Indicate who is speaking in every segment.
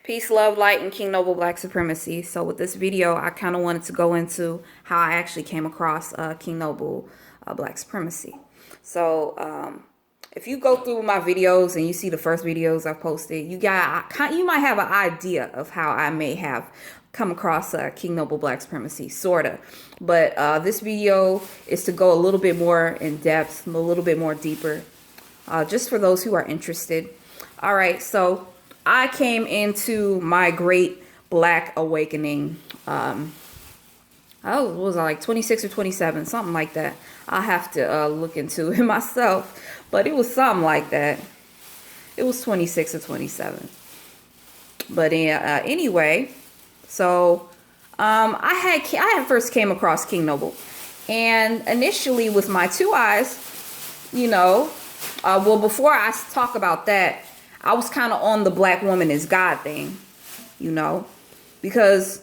Speaker 1: Peace, love, light, and King Noble Black Supremacy. So with this video, I kind of wanted to go into how I actually came across King Noble Black Supremacy. So if you go through my videos and you see the first videos I've posted, you might have an idea of how I may have come across King Noble Black Supremacy, sorta. But this video is to go a little bit more in depth, a little bit more deeper, just for those who are interested. All right, so I came into my great Black awakening. I was like 26 or 27, something like that. I'll have to look into it myself, but it was something like that. It was 26 or 27. But anyway, so I had first came across King Noble, and initially with my two eyes, well, before I talk about that, I was kind of on the Black woman is God thing, because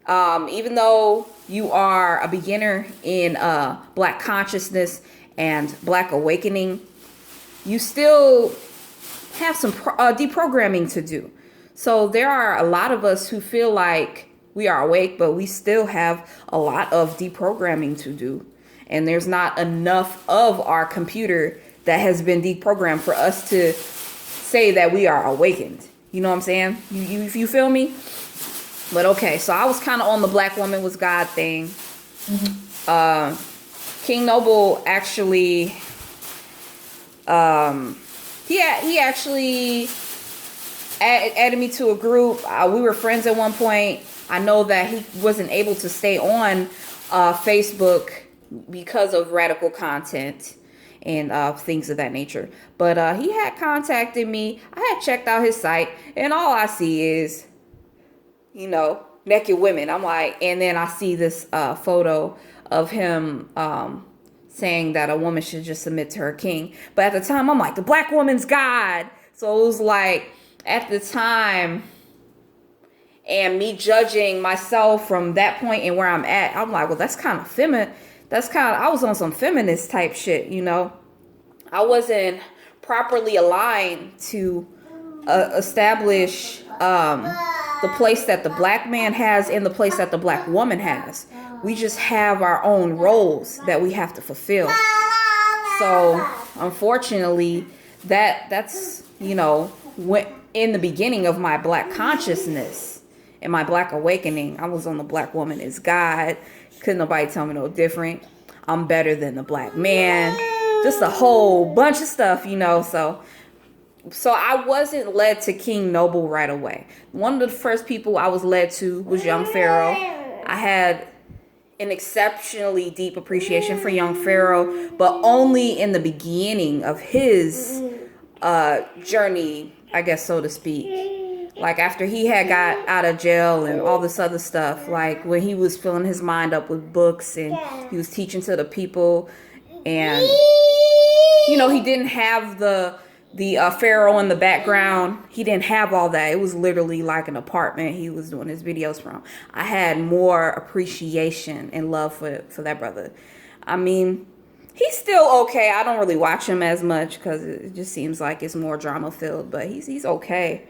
Speaker 1: even though you are a beginner in Black consciousness and Black awakening, you still have some deprogramming to do. So there are a lot of us who feel like we are awake, but we still have a lot of deprogramming to do. And there's not enough of our computer that has been deprogrammed for us to say that we are awakened. You know what I'm saying? You feel me? But okay, so I was kind of on the Black woman was God thing. Mm-hmm. King Noble actually, he actually added me to a group. We were friends at one point. I know that he wasn't able to stay on Facebook because of radical content and things of that nature. But he had contacted me. I had checked out his site, and all I see is, naked women. I'm like, and then I see this photo of him saying that a woman should just submit to her king. But at the time, I'm like, the Black woman's God. So it was like, at the time, and me judging myself from that point and where I'm at, I'm like, well, that's kind of feminine. I was on some feminist type shit, I wasn't properly aligned to establish the place that the Black man has and the place that the Black woman has. We just have our own roles that we have to fulfill. So unfortunately, that's in the beginning of my Black consciousness and my Black awakening, I was on the Black woman is God. Couldn't nobody tell me no different. I'm better than the Black man. Just a whole bunch of stuff, So I wasn't led to King Noble right away. One of the first people I was led to was Young Pharaoh. I had an exceptionally deep appreciation for Young Pharaoh, but only in the beginning of his journey, I guess, so to speak. Like after he had got out of jail and all this other stuff, like when he was filling his mind up with books and he was teaching to the people, and he didn't have the Pharaoh in the background. He didn't have all that. It was literally like an apartment he was doing his videos from. I had more appreciation and love for that brother. I mean, he's still okay. I don't really watch him as much because it just seems like it's more drama filled, but he's okay.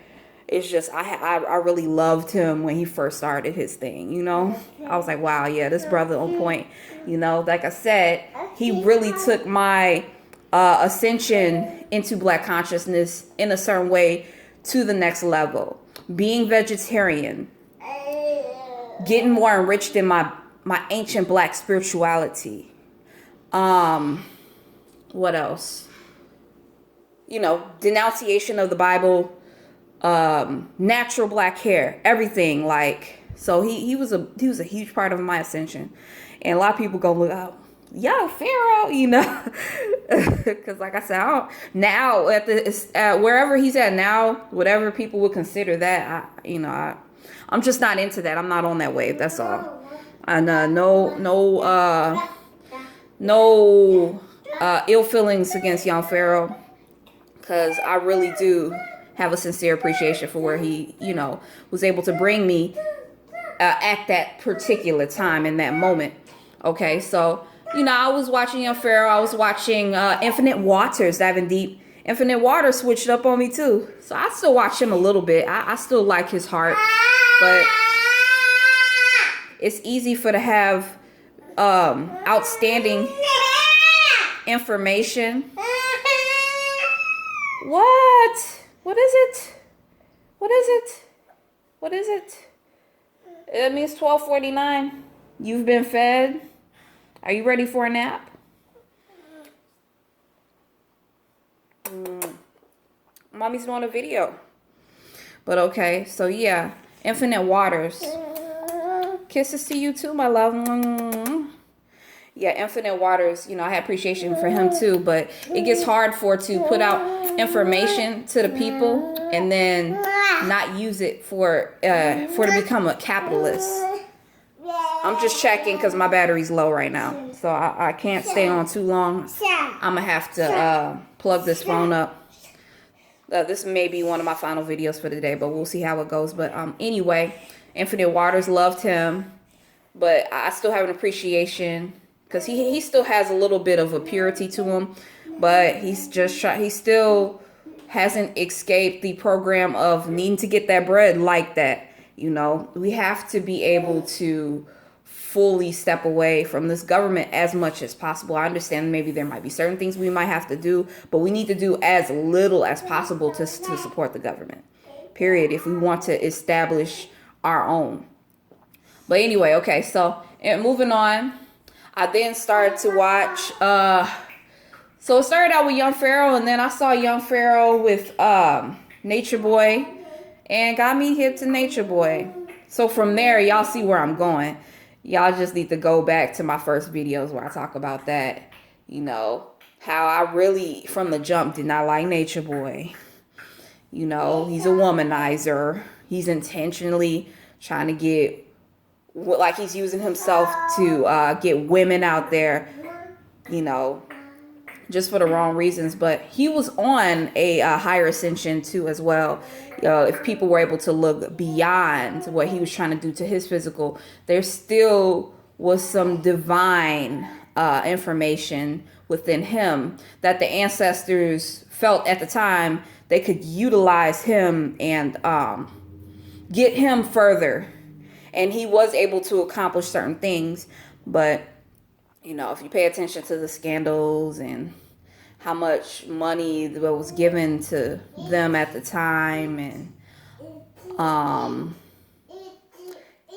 Speaker 1: It's just I really loved him when he first started his thing, I was like, wow, yeah, this brother on point. Like I said, he really took my ascension into Black consciousness in a certain way to the next level. Being vegetarian, getting more enriched in my ancient Black spirituality. What else? Denunciation of the Bible, natural Black hair, everything. Like, so he was a huge part of my ascension. And a lot of people go look out, Young Pharaoh, because like I said, now at wherever he's at now, whatever people would consider that, I'm just not into that. I'm not on that wave. That's all. And no ill feelings against Young Pharaoh, because I really do have a sincere appreciation for where he, was able to bring me at that particular time in that moment. Okay, so I was watching Young Pharaoh. I was watching Infinite Waters, diving deep Infinite Water switched up on me too. So I still watch him a little bit. I still like his heart. But it's easy for to have outstanding information. What? What is it? What is it? What is it? It means 12:49. You've been fed. Are you ready for a nap? Mommy's doing a video. But okay, so yeah. Infinite Waters. Kisses to you too, my love. Yeah, Infinite Waters, you know, I have appreciation for him too, but it gets hard to put out information to the people and then not use it for to become a capitalist. I'm just checking because my battery's low right now, so I can't stay on too long. I'm gonna have to plug this phone up. This may be one of my final videos for the day, but we'll see how it goes. But anyway, Infinite Waters loved him, but I still have an appreciation because he still has a little bit of a purity to him, but he still hasn't escaped the program of needing to get that bread like that. You know, we have to be able to fully step away from this government as much as possible. I understand maybe there might be certain things we might have to do, but we need to do as little as possible to support the government, period, if we want to establish our own. But anyway, okay, so and moving on, I then started to watch, so it started out with Young Pharaoh, and then I saw Young Pharaoh with Nature Boy, and got me hip to Nature Boy. So from there, y'all see where I'm going. Y'all just need to go back to my first videos where I talk about that. You know, how I really, from the jump, did not like Nature Boy. You know, he's a womanizer. He's intentionally trying to get, like he's using himself to get women out there, you know, just for the wrong reasons. But he was on a higher ascension too as well. If people were able to look beyond what he was trying to do to his physical, there still was some divine information within him that the ancestors felt at the time they could utilize him and get him further. And he was able to accomplish certain things. But, you know, if you pay attention to the scandals and how much money was given to them at the time, and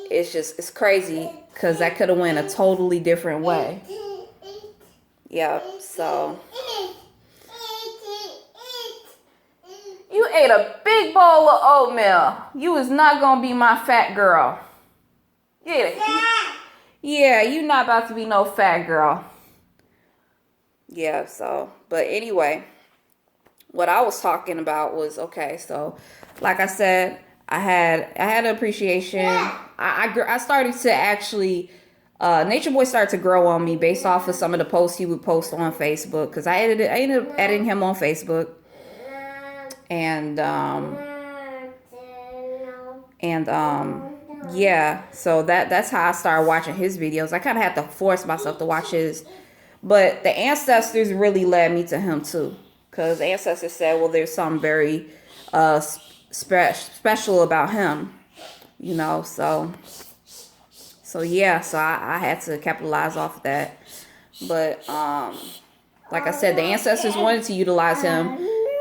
Speaker 1: it's crazy because that could have went a totally different way. Yep, so you ate a big bowl of oatmeal. You was not gonna be my fat girl. Yeah, you not about to be no fat girl. Yeah, so, but anyway, what I was talking about was, okay, so like I said, I had an appreciation. I started to actually, Nature Boy started to grow on me based off of some of the posts he would post on Facebook, because I ended up adding him on Facebook. And yeah, so that's how I started watching his videos. I kind of had to force myself to watch his, but the ancestors really led me to him too, because the ancestors said, well, there's something very special about him, you know. So yeah, so I had to capitalize off of that. But like I said, the ancestors wanted to utilize him.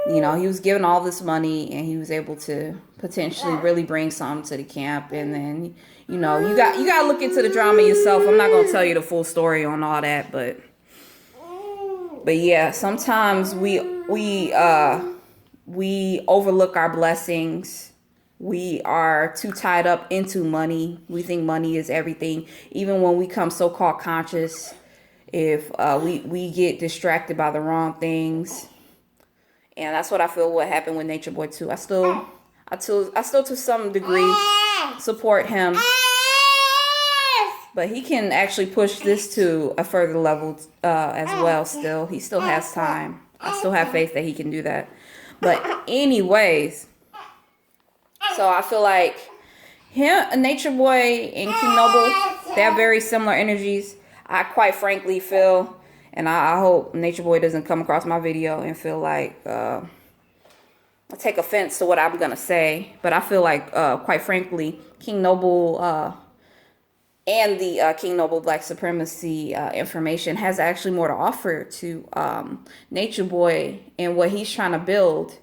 Speaker 1: You know, he was given all this money and he was able to potentially really bring something to the camp. And then, you know, you got to look into the drama yourself. I'm not going to tell you the full story on all that, but yeah, sometimes we overlook our blessings. We are too tied up into money. We think money is everything. Even when we come so-called conscious, if we get distracted by the wrong things. And that's what I feel what happened with Nature Boy too. I still to some degree support him, but he can actually push this to a further level as well. Still, he still has time. I still have faith that he can do that. But anyways, so I feel like Nature Boy and King Noble, they have very similar energies. I quite frankly feel And I hope Nature Boy doesn't come across my video and feel like take offense to what I'm gonna say. But I feel like, quite frankly, King Noble and the King Noble Black Supremacy information has actually more to offer to Nature Boy and what he's trying to build.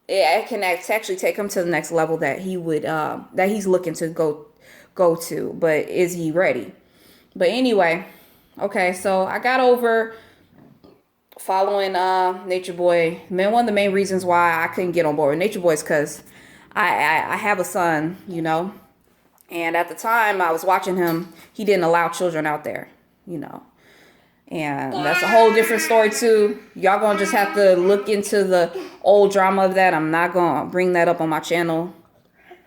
Speaker 1: It can actually take him to the next level that he would that he's looking to go to. But is he ready? But anyway, okay, so I got over following Nature Boy. Man, one of the main reasons why I couldn't get on board with Nature Boy is because I have a son, you know. And at the time I was watching him, he didn't allow children out there, you know. And that's a whole different story too. Y'all gonna just have to look into the old drama of that. I'm not gonna bring that up on my channel.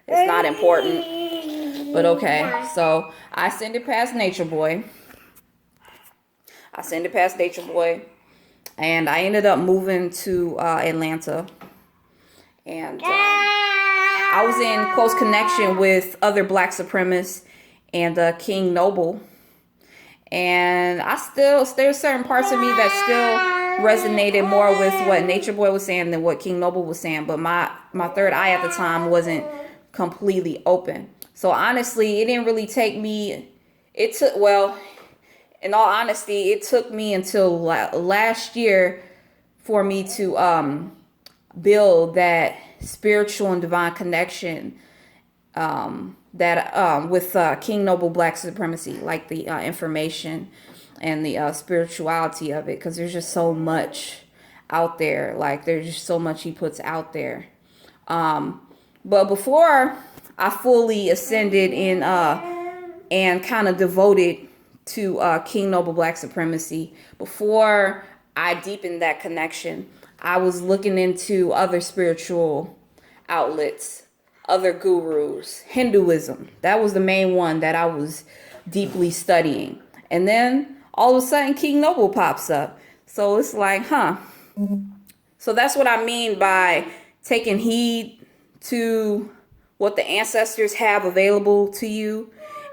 Speaker 1: It's not important. But okay, so I send it past Nature Boy. And I ended up moving to Atlanta. And I was in close connection with other Black supremacists and King Noble. And there's certain parts of me that still resonated more with what Nature Boy was saying than what King Noble was saying. But my third eye at the time wasn't completely open. So honestly, it didn't really take me, in all honesty, it took me until last year for me to build that spiritual and divine connection with King Noble Black Supremacy, like the information and the spirituality of it, because there's just so much out there. Like, there's just so much he puts out there. But before I fully ascended in and kind of devoted to King Noble Black Supremacy, before I deepened that connection, I was looking into other spiritual outlets, other gurus, Hinduism. That was the main one that I was deeply studying. And then all of a sudden King Noble pops up. So it's like, huh. So that's what I mean by taking heed to what the ancestors have available to you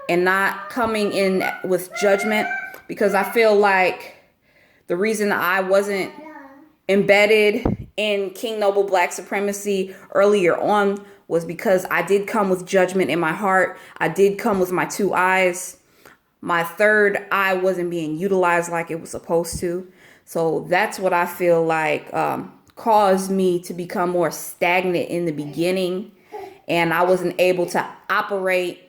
Speaker 1: and not coming in with judgment. Because I feel like the reason I wasn't embedded in King Noble Black Supremacy earlier on was because I did come with judgment in my heart. I did come with my two eyes. My third eye wasn't being utilized like it was supposed to. So that's what I feel like caused me to become more stagnant in the beginning. And I wasn't able to operate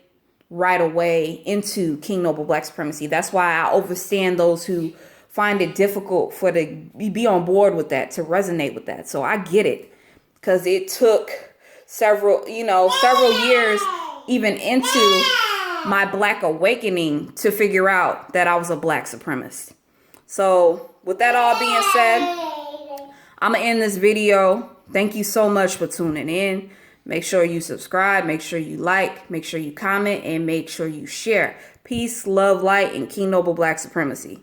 Speaker 1: right away into King Noble Black Supremacy. That's why I understand those who find it difficult to be on board with that, to resonate with that. So I get it, because it took several years even into my Black awakening to figure out that I was a Black supremacist. So with that all being said, I'm gonna end this video. Thank you so much for tuning in. Make sure you subscribe, make sure you like, make sure you comment, and make sure you share. Peace, love, light, and King Noble Black Supremacy.